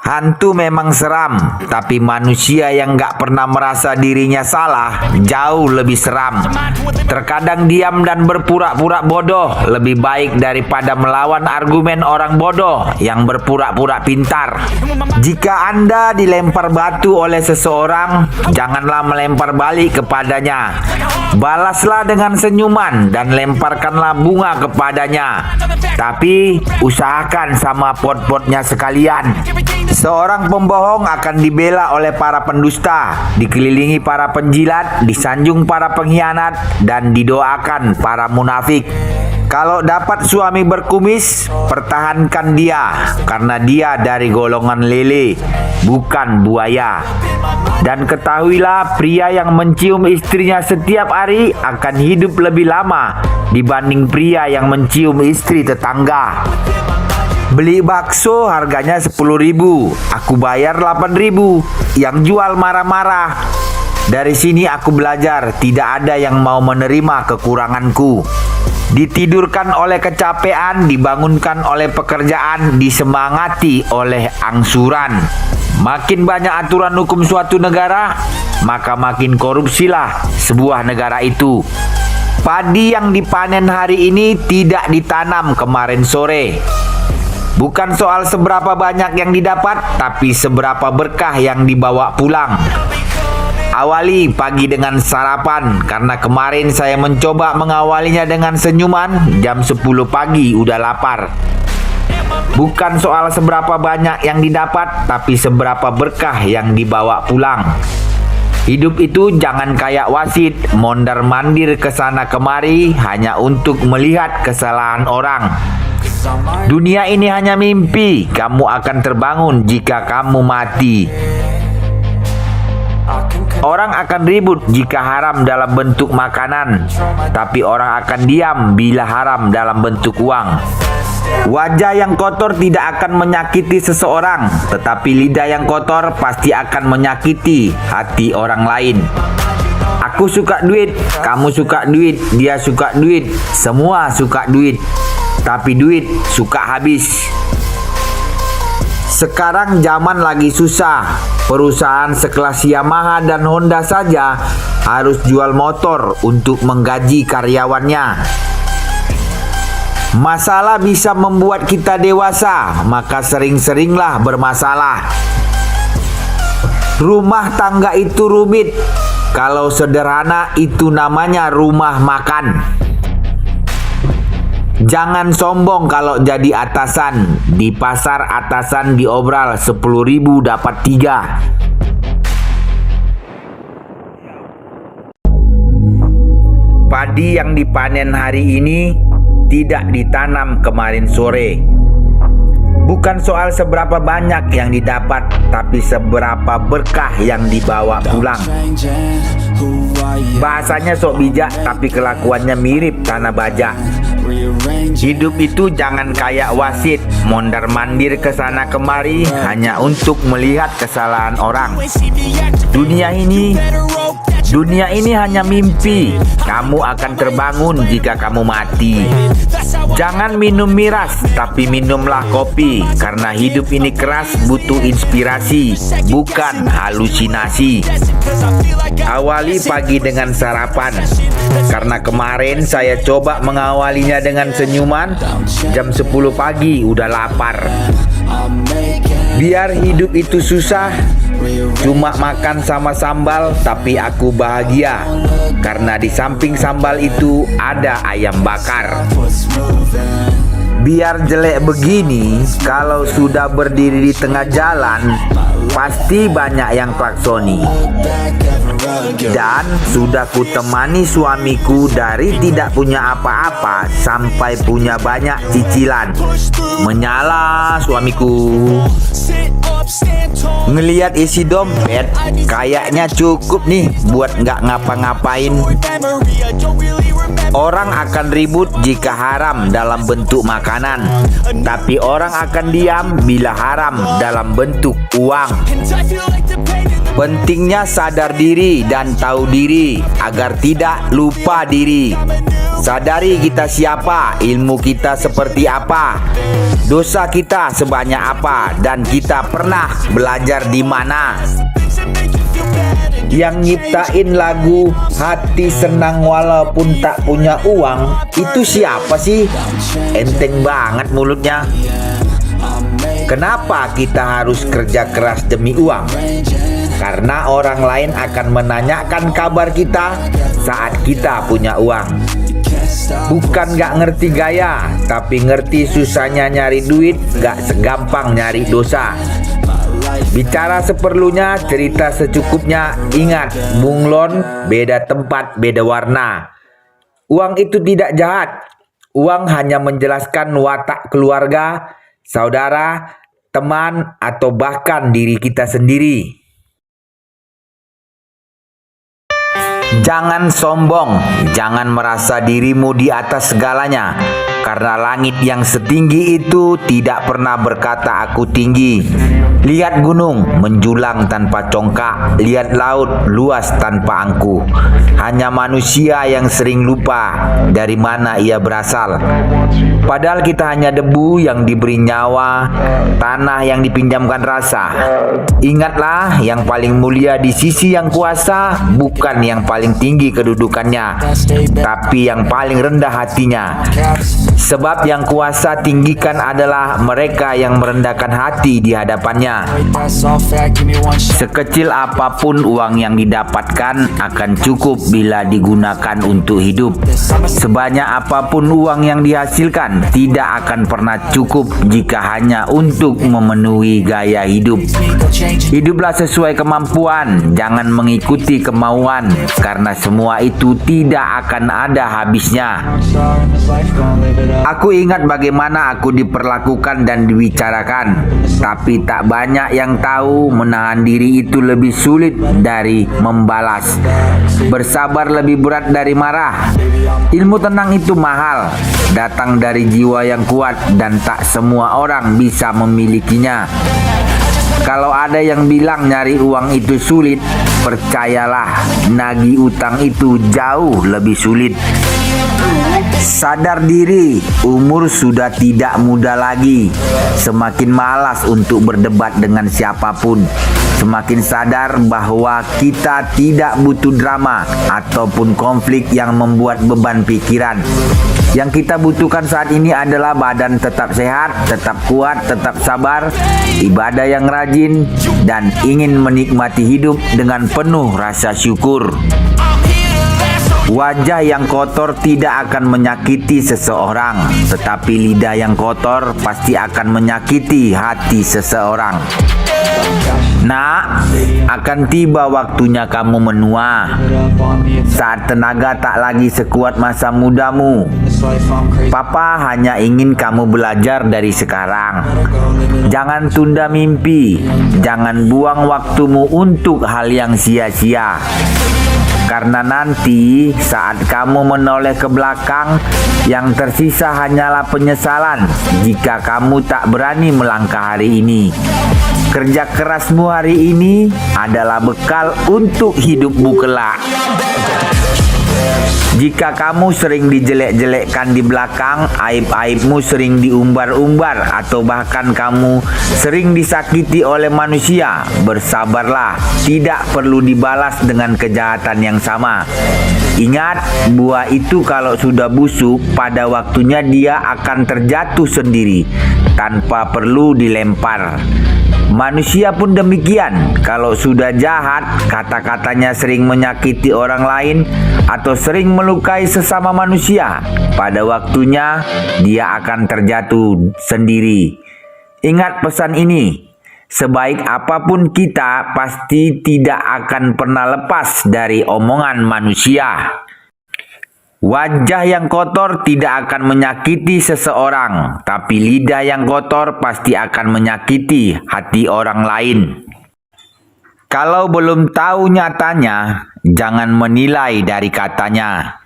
Hantu memang seram, tapi manusia yang gak pernah merasa dirinya salah jauh lebih seram. Terkadang diam dan berpura-pura bodoh lebih baik daripada melawan argumen orang bodoh yang berpura-pura pintar. Jika Anda dilempar batu oleh seseorang, janganlah melempar balik kepadanya. Balaslah dengan senyuman dan lemparkanlah bunga kepadanya. Tapi usahakan sama pot-potnya sekalian. Seorang pembohong akan dibela oleh para pendusta, dikelilingi para penjilat, disanjung para pengkhianat, dan didoakan para munafik. Kalau dapat suami berkumis, pertahankan dia, karena dia dari golongan lele, bukan buaya. Dan ketahuilah, pria yang mencium istrinya setiap hari akan hidup lebih lama dibanding pria yang mencium istri tetangga. Beli bakso harganya 10.000, aku bayar 8.000. Yang jual marah-marah. Dari sini aku belajar, tidak ada yang mau menerima kekuranganku. Ditidurkan oleh kecapean, dibangunkan oleh pekerjaan, disemangati oleh angsuran. Makin banyak aturan hukum suatu negara, maka makin korupsilah sebuah negara itu. Padi yang dipanen hari ini tidak ditanam kemarin sore. Bukan soal seberapa banyak yang didapat, tapi seberapa berkah yang dibawa pulang. Awali pagi dengan sarapan, karena kemarin saya mencoba mengawalinya dengan senyuman. Jam 10 pagi udah lapar. Bukan soal seberapa banyak yang didapat, tapi seberapa berkah yang dibawa pulang. Hidup itu jangan kayak wasit, mondar-mandir kesana kemari hanya untuk melihat kesalahan orang. Dunia ini hanya mimpi, kamu akan terbangun jika kamu mati. Orang akan ribut jika haram dalam bentuk makanan, tapi orang akan diam bila haram dalam bentuk uang. Wajah yang kotor tidak akan menyakiti seseorang, tetapi lidah yang kotor pasti akan menyakiti hati orang lain. Aku suka duit, kamu suka duit, dia suka duit, semua suka duit. Tapi duit suka habis. Sekarang zaman lagi susah. Perusahaan sekelas Yamaha dan Honda saja harus jual motor untuk menggaji karyawannya. Masalah bisa membuat kita dewasa, maka sering-seringlah bermasalah. Rumah tangga itu rumit. Kalau sederhana itu namanya rumah makan. Jangan sombong kalau jadi atasan. Di pasar atasan diobral 10.000 dapat 3. Padi yang dipanen hari ini tidak ditanam kemarin sore. Bukan soal seberapa banyak yang didapat, tapi seberapa berkah yang dibawa pulang. Bahasanya sok bijak, tapi kelakuannya mirip tanah bajak. Hidup itu jangan kayak wasit, mondar-mandir kesana kemari hanya untuk melihat kesalahan orang. Dunia ini hanya mimpi. Kamu akan terbangun jika kamu mati. Jangan minum miras, tapi minumlah kopi, karena hidup ini keras, butuh inspirasi, bukan halusinasi. Awali pagi dengan sarapan, karena kemarin saya coba mengawalinya dengan senyuman. Jam 10 pagi udah lapar. Biar hidup itu susah, cuma makan sama sambal, tapi aku bahagia karena di samping sambal itu ada ayam bakar. Biar jelek begini, kalau sudah berdiri di tengah jalan, pasti banyak yang klaksoni. Dan sudah kutemani suamiku dari tidak punya apa-apa sampai punya banyak cicilan. Menyala suamiku. Ngelihat isi dompet, kayaknya cukup nih buat nggak ngapa-ngapain. Orang akan ribut jika haram dalam bentuk makanan, tapi orang akan diam bila haram dalam bentuk uang. Pentingnya sadar diri dan tahu diri agar tidak lupa diri. Sadari kita siapa, ilmu kita seperti apa, dosa kita sebanyak apa, dan kita pernah pernah belajar di mana? Yang nyiptain lagu Hati Senang Walaupun Tak Punya Uang itu siapa sih? Enteng banget mulutnya. Kenapa kita harus kerja keras demi uang? Karena orang lain akan menanyakan kabar kita saat kita punya uang. Bukan gak ngerti gaya, tapi ngerti susahnya nyari duit gak segampang nyari dosa. Bicara seperlunya, cerita secukupnya. Ingat, bunglon beda tempat, beda warna. Uang itu tidak jahat. Uang hanya menjelaskan watak keluarga, saudara, teman, atau bahkan diri kita sendiri. Jangan sombong, jangan merasa dirimu di atas segalanya. Karena langit yang setinggi itu tidak pernah berkata aku tinggi. Lihat gunung menjulang tanpa congkak, lihat laut luas tanpa angkuh. Hanya manusia yang sering lupa dari mana ia berasal. Padahal kita hanya debu yang diberi nyawa, tanah yang dipinjamkan rasa. Ingatlah, yang paling mulia di sisi yang kuasa bukan yang paling tinggi kedudukannya, tapi yang paling rendah hatinya. Sebab yang kuasa tinggikan adalah mereka yang merendahkan hati di hadapannya. Sekecil apapun uang yang didapatkan akan cukup bila digunakan untuk hidup. Sebanyak apapun uang yang dihasilkan tidak akan pernah cukup jika hanya untuk memenuhi gaya hidup. Hiduplah sesuai kemampuan, jangan mengikuti kemauan, karena semua itu tidak akan ada habisnya. Aku ingat bagaimana aku diperlakukan dan dibicarakan, tapi tak banyak yang tahu menahan diri itu lebih sulit dari membalas. Bersabar lebih berat dari marah. Ilmu tenang itu mahal, datang dari jiwa yang kuat dan tak semua orang bisa memilikinya. Kalau ada yang bilang nyari uang itu sulit, percayalah, nagih utang itu jauh lebih sulit. Sadar diri, umur sudah tidak muda lagi. Semakin malas untuk berdebat dengan siapapun. Semakin sadar bahwa kita tidak butuh drama ataupun konflik yang membuat beban pikiran. Yang kita butuhkan saat ini adalah badan tetap sehat, tetap kuat, tetap sabar, ibadah yang rajin, dan ingin menikmati hidup dengan penuh rasa syukur. Wajah yang kotor tidak akan menyakiti seseorang, tetapi lidah yang kotor pasti akan menyakiti hati seseorang. Nak, akan tiba waktunya kamu menua, saat tenaga tak lagi sekuat masa mudamu. Papa hanya ingin kamu belajar dari sekarang. Jangan tunda mimpi, jangan buang waktumu untuk hal yang sia-sia. Karena nanti saat kamu menoleh ke belakang, yang tersisa hanyalah penyesalan jika kamu tak berani melangkah hari ini. Kerja kerasmu hari ini adalah bekal untuk hidupmu kelak. Jika kamu sering dijelek-jelekkan di belakang, aib-aibmu sering diumbar-umbar, atau bahkan kamu sering disakiti oleh manusia, bersabarlah, tidak perlu dibalas dengan kejahatan yang sama. Ingat, buah itu kalau sudah busuk, pada waktunya dia akan terjatuh sendiri, tanpa perlu dilempar. Manusia pun demikian, kalau sudah jahat, kata-katanya sering menyakiti orang lain atau sering melukai sesama manusia, pada waktunya dia akan terjatuh sendiri. Ingat pesan ini, sebaik apapun kita pasti tidak akan pernah lepas dari omongan manusia. Wajah yang kotor tidak akan menyakiti seseorang, tapi lidah yang kotor pasti akan menyakiti hati orang lain. Kalau belum tahu nyatanya, jangan menilai dari katanya.